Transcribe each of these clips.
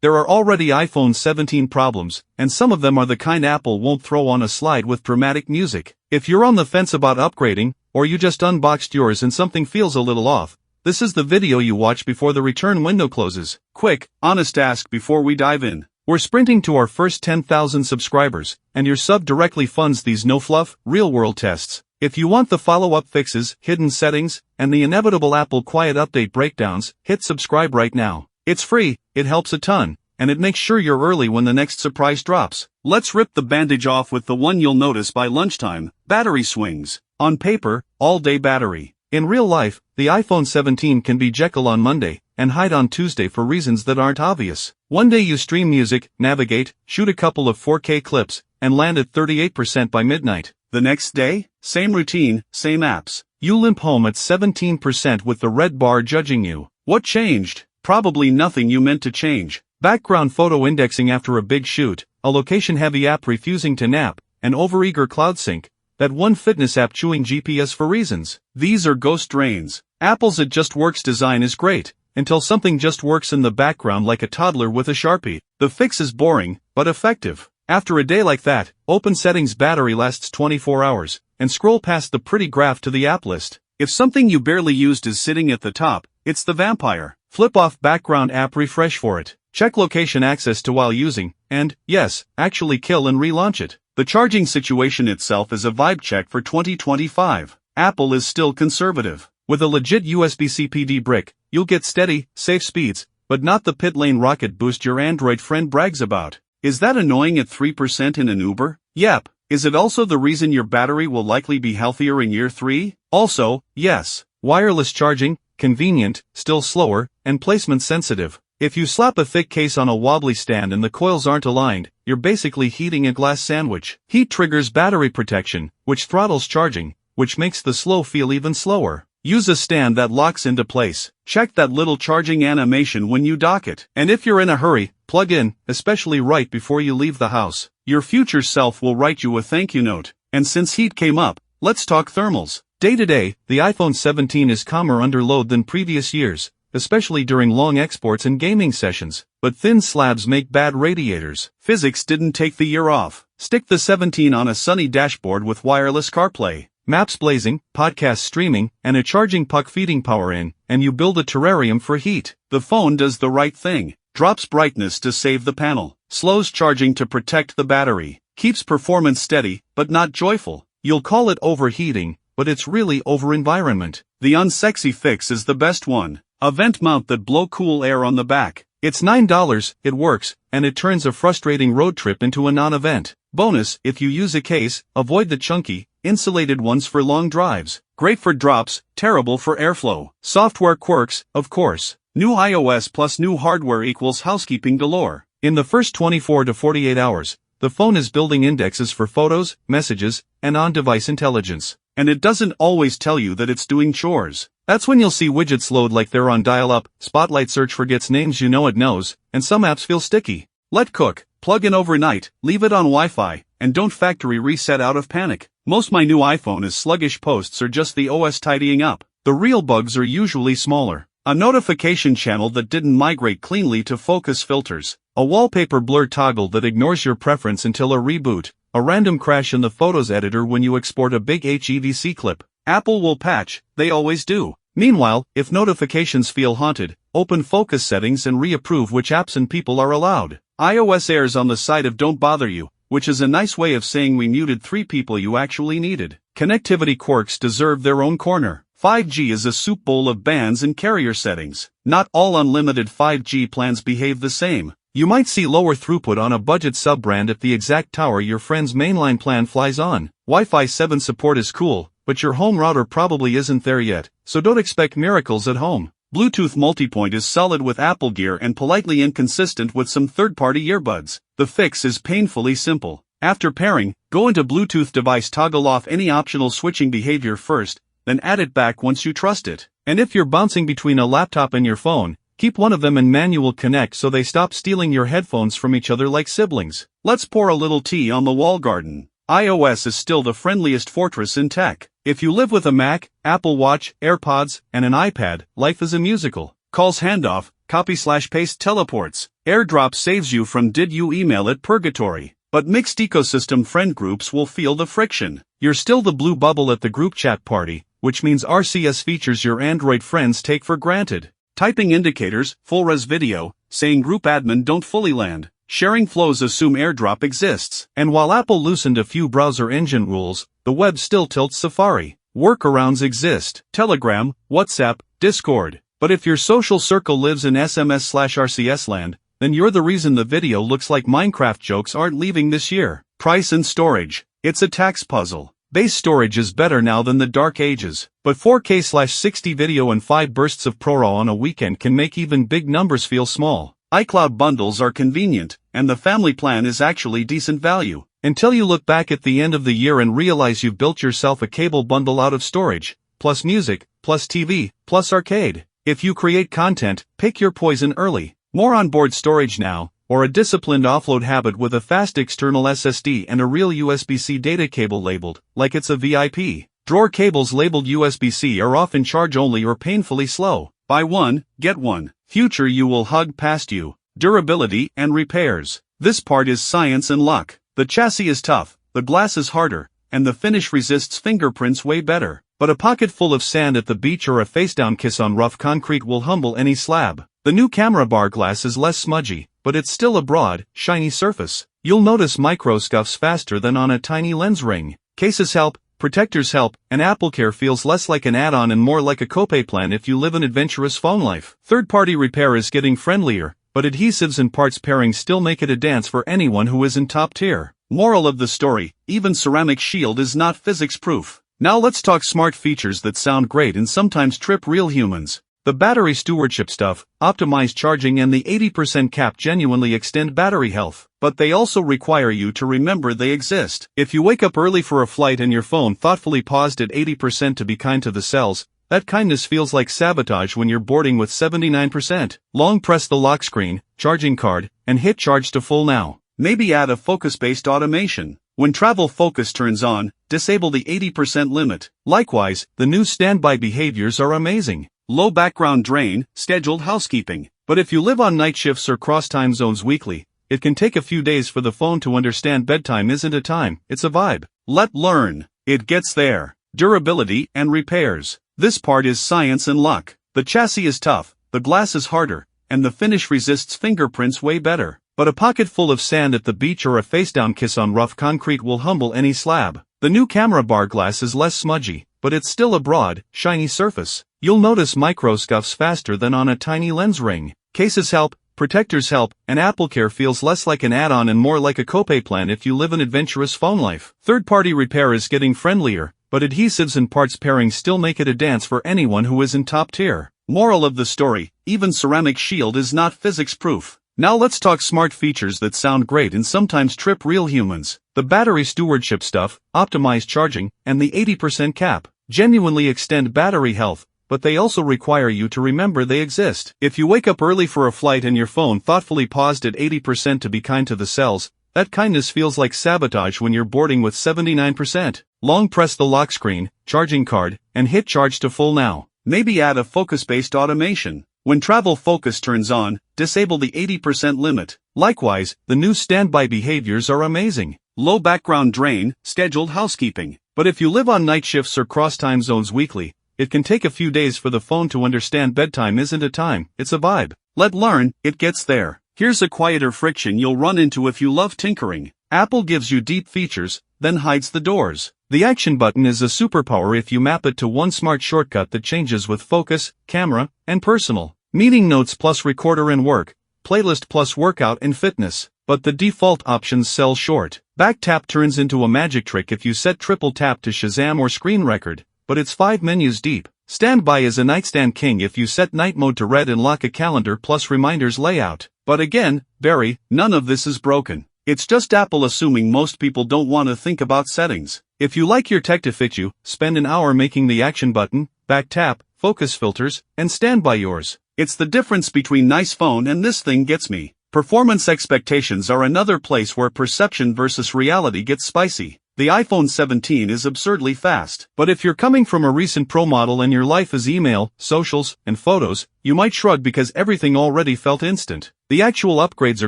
There are already iPhone 17 problems, and some of them are the kind Apple won't throw on a slide with dramatic music. If you're on the fence about upgrading, or you just unboxed yours and something feels a little off, this is the video you watch before the return window closes. Quick, honest ask before we dive in. We're sprinting to our first 10,000 subscribers, and your sub directly funds these no-fluff, real-world tests. If you want the follow-up fixes, hidden settings, and the inevitable Apple Quiet Update breakdowns, hit subscribe right now. It's free, it helps a ton, and it makes sure you're early when the next surprise drops. Let's rip the bandage off with the one you'll notice by lunchtime: battery swings. On paper, all-day battery. In real life, the iPhone 17 can be Jekyll on Monday, and Hyde on Tuesday for reasons that aren't obvious. One day you stream music, navigate, shoot a couple of 4K clips, and land at 38% by midnight. The next day, same routine, same apps. You limp home at 17% with the red bar judging you. What changed? Probably nothing you meant to change. Background photo indexing after a big shoot, a location-heavy app refusing to nap, an overeager cloud sync, that one fitness app chewing GPS for reasons. These are ghost drains. Apple's It Just Works design is great, until something just works in the background like a toddler with a Sharpie. The fix is boring, but effective. After a day like that, open Settings battery lasts 24 hours, and scroll past the pretty graph to the app list. If something you barely used is sitting at the top, it's the vampire. Flip off background app refresh for it. Check location access to while using, and, yes, actually kill and relaunch it. The charging situation itself is a vibe check for 2025. Apple is still conservative. With a legit USB-C PD brick, you'll get steady, safe speeds, but not the pit lane rocket boost your Android friend brags about. Is that annoying at 3% in an Uber? Yep. Is it also the reason your battery will likely be healthier in year 3? Also, yes. Wireless charging, convenient, still slower, and placement sensitive. If you slap a thick case on a wobbly stand and the coils aren't aligned, you're basically heating a glass sandwich. Heat triggers battery protection, which throttles charging, which makes the slow feel even slower. Use a stand that locks into place. Check that little charging animation when you dock it. And if you're in a hurry, plug in, especially right before you leave the house. Your future self will write you a thank you note. And since heat came up, let's talk thermals. Day to day, the iPhone 17 is calmer under load than previous years, especially during long exports and gaming sessions. But thin slabs make bad radiators. Physics didn't take the year off. Stick the 17 on a sunny dashboard with wireless CarPlay, maps blazing, podcast streaming, and a charging puck feeding power in, and you build a terrarium for heat. The phone does the right thing. Drops brightness to save the panel. Slows charging to protect the battery. Keeps performance steady, but not joyful. You'll call it overheating, but it's really over-environment. The unsexy fix is the best one. A vent mount that blow cool air on the back. It's $9, it works, and it turns a frustrating road trip into a non-event. Bonus, if you use a case, avoid the chunky, insulated ones for long drives. Great for drops, terrible for airflow. Software quirks, of course. New iOS plus new hardware equals housekeeping galore. In the first 24 to 48 hours, the phone is building indexes for photos, messages, and on-device intelligence. And it doesn't always tell you that it's doing chores. That's when you'll see widgets load like they're on dial-up, Spotlight search forgets names you know it knows, and some apps feel sticky. Let cook, plug in overnight, leave it on Wi-Fi, and don't factory reset out of panic. Most my new iPhone is sluggish posts or just the OS tidying up. The real bugs are usually smaller. A notification channel that didn't migrate cleanly to focus filters. A wallpaper blur toggle that ignores your preference until a reboot. A random crash in the Photos editor when you export a big HEVC clip. Apple will patch, they always do. Meanwhile, if notifications feel haunted, open focus settings and reapprove which apps and people are allowed. iOS errs on the side of don't bother you, which is a nice way of saying we muted 3 people you actually needed. Connectivity quirks deserve their own corner. 5G is a soup bowl of bands and carrier settings. Not all unlimited 5G plans behave the same. You might see lower throughput on a budget sub-brand if the exact tower your friend's mainline plan flies on. Wi-Fi 7 support is cool, but your home router probably isn't there yet, so don't expect miracles at home. Bluetooth multipoint is solid with Apple Gear and politely inconsistent with some third-party earbuds. The fix is painfully simple. After pairing, go into Bluetooth device, toggle off any optional switching behavior first, then add it back once you trust it. And if you're bouncing between a laptop and your phone, keep one of them in manual connect so they stop stealing your headphones from each other like siblings. Let's pour a little tea on the wall garden. iOS is still the friendliest fortress in tech. If you live with a Mac, Apple Watch, AirPods, and an iPad, life is a musical. Calls handoff, copy/paste teleports. AirDrop saves you from did you email it purgatory. But mixed ecosystem friend groups will feel the friction. You're still the blue bubble at the group chat party, which means RCS features your Android friends take for granted. Typing indicators, full-res video, saying group admin don't fully land. Sharing flows assume AirDrop exists. And while Apple loosened a few browser engine rules, the web still tilts Safari. Workarounds exist. Telegram, WhatsApp, Discord. But if your social circle lives in SMS/RCS land, then you're the reason the video looks like Minecraft jokes aren't leaving this year. Price and storage. It's a tax puzzle. Base storage is better now than the dark ages, but 4K/60 video and 5 bursts of ProRAW on a weekend can make even big numbers feel small. iCloud bundles are convenient, and the family plan is actually decent value. Until you look back at the end of the year and realize you've built yourself a cable bundle out of storage, plus music, plus TV, plus arcade. If you create content, pick your poison early. More onboard storage now, or a disciplined offload habit with a fast external SSD and a real USB-C data cable labeled, like it's a VIP. Drawer cables labeled USB-C are often charge-only or painfully slow. Buy one, get one. Future you will hug past you. Durability and repairs. This part is science and luck. The chassis is tough, the glass is harder, and the finish resists fingerprints way better. But a pocket full of sand at the beach or a face-down kiss on rough concrete will humble any slab. The new camera bar glass is less smudgy, but it's still a broad, shiny surface. You'll notice micro scuffs faster than on a tiny lens ring. Cases help, protectors help, and AppleCare feels less like an add-on and more like a copay plan if you live an adventurous phone life. Third-party repair is getting friendlier, but adhesives and parts pairing still make it a dance for anyone who isn't top tier. Moral of the story, even ceramic shield is not physics-proof. Now let's talk smart features that sound great and sometimes trip real humans. The battery stewardship stuff, optimized charging and the 80% cap genuinely extend battery health, but they also require you to remember they exist. If you wake up early for a flight and your phone thoughtfully paused at 80% to be kind to the cells, that kindness feels like sabotage when you're boarding with 79%. Long press the lock screen, charging card, and hit charge to full now. Maybe add a focus-based automation. When travel focus turns on, disable the 80% limit. Likewise, the new standby behaviors are amazing. Low background drain, scheduled housekeeping. But if you live on night shifts or cross time zones weekly, it can take a few days for the phone to understand bedtime isn't a time, it's a vibe. Let learn. It gets there. Durability and repairs. This part is science and luck. The chassis is tough, the glass is harder, and the finish resists fingerprints way better. But a pocket full of sand at the beach or a face-down kiss on rough concrete will humble any slab. The new camera bar glass is less smudgy, but it's still a broad, shiny surface. You'll notice micro scuffs faster than on a tiny lens ring. Cases help, protectors help, and AppleCare feels less like an add-on and more like a copay plan if you live an adventurous phone life. Third-party repair is getting friendlier, but adhesives and parts pairing still make it a dance for anyone who isn't top tier. Moral of the story, even ceramic shield is not physics-proof. Now let's talk smart features that sound great and sometimes trip real humans. The battery stewardship stuff, optimized charging, and the 80% cap genuinely extend battery health, but they also require you to remember they exist. If you wake up early for a flight and your phone thoughtfully paused at 80% to be kind to the cells, that kindness feels like sabotage when you're boarding with 79%. Long press the lock screen, charging card, and hit charge to full now. Maybe add a focus-based automation. When travel focus turns on, disable the 80% limit. Likewise, the new standby behaviors are amazing. Low background drain, scheduled housekeeping. But if you live on night shifts or cross time zones weekly, it can take a few days for the phone to understand bedtime isn't a time, it's a vibe. Let learn, it gets there. Here's a quieter friction you'll run into if you love tinkering. Apple gives you deep features, then hides the doors. The action button is a superpower if you map it to one smart shortcut that changes with focus, camera, and personal. Meeting notes plus recorder and work, playlist plus workout and fitness. But the default options sell short. Back tap turns into a magic trick if you set triple tap to Shazam or screen record, but it's 5 menus deep. Standby is a nightstand king if you set night mode to red and lock a calendar plus reminders layout. But again, Barry, none of this is broken. It's just Apple assuming most people don't want to think about settings. If you like your tech to fit you, spend an hour making the action button, back tap, focus filters, and standby yours. It's the difference between nice phone and this thing gets me. Performance expectations are another place where perception versus reality gets spicy. The iPhone 17 is absurdly fast. But if you're coming from a recent Pro model and your life is email, socials, and photos, you might shrug because everything already felt instant. The actual upgrades are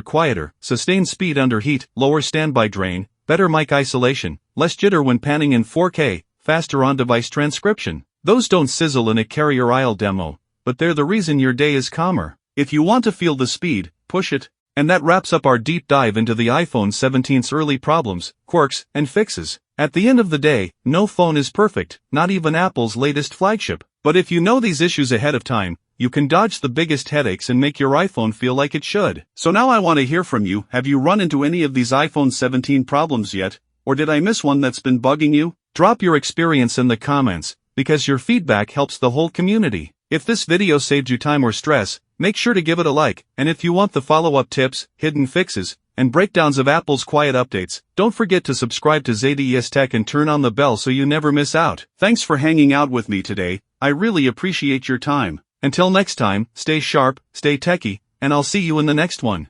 quieter, sustained speed under heat, lower standby drain, better mic isolation, less jitter when panning in 4K, faster on-device transcription. Those don't sizzle in a carrier aisle demo, but they're the reason your day is calmer. If you want to feel the speed, push it. And that wraps up our deep dive into the iPhone 17's early problems, quirks, and fixes. At the end of the day, no phone is perfect, not even Apple's latest flagship. But if you know these issues ahead of time, you can dodge the biggest headaches and make your iPhone feel like it should. So now I want to hear from you. Have you run into any of these iPhone 17 problems yet? Or did I miss one that's been bugging you? Drop your experience in the comments, because your feedback helps the whole community. If this video saved you time or stress, make sure to give it a like, and if you want the follow-up tips, hidden fixes, and breakdowns of Apple's quiet updates, don't forget to subscribe to ZDES Tech and turn on the bell so you never miss out. Thanks for hanging out with me today. I really appreciate your time. Until next time, stay sharp, stay techie, and I'll see you in the next one.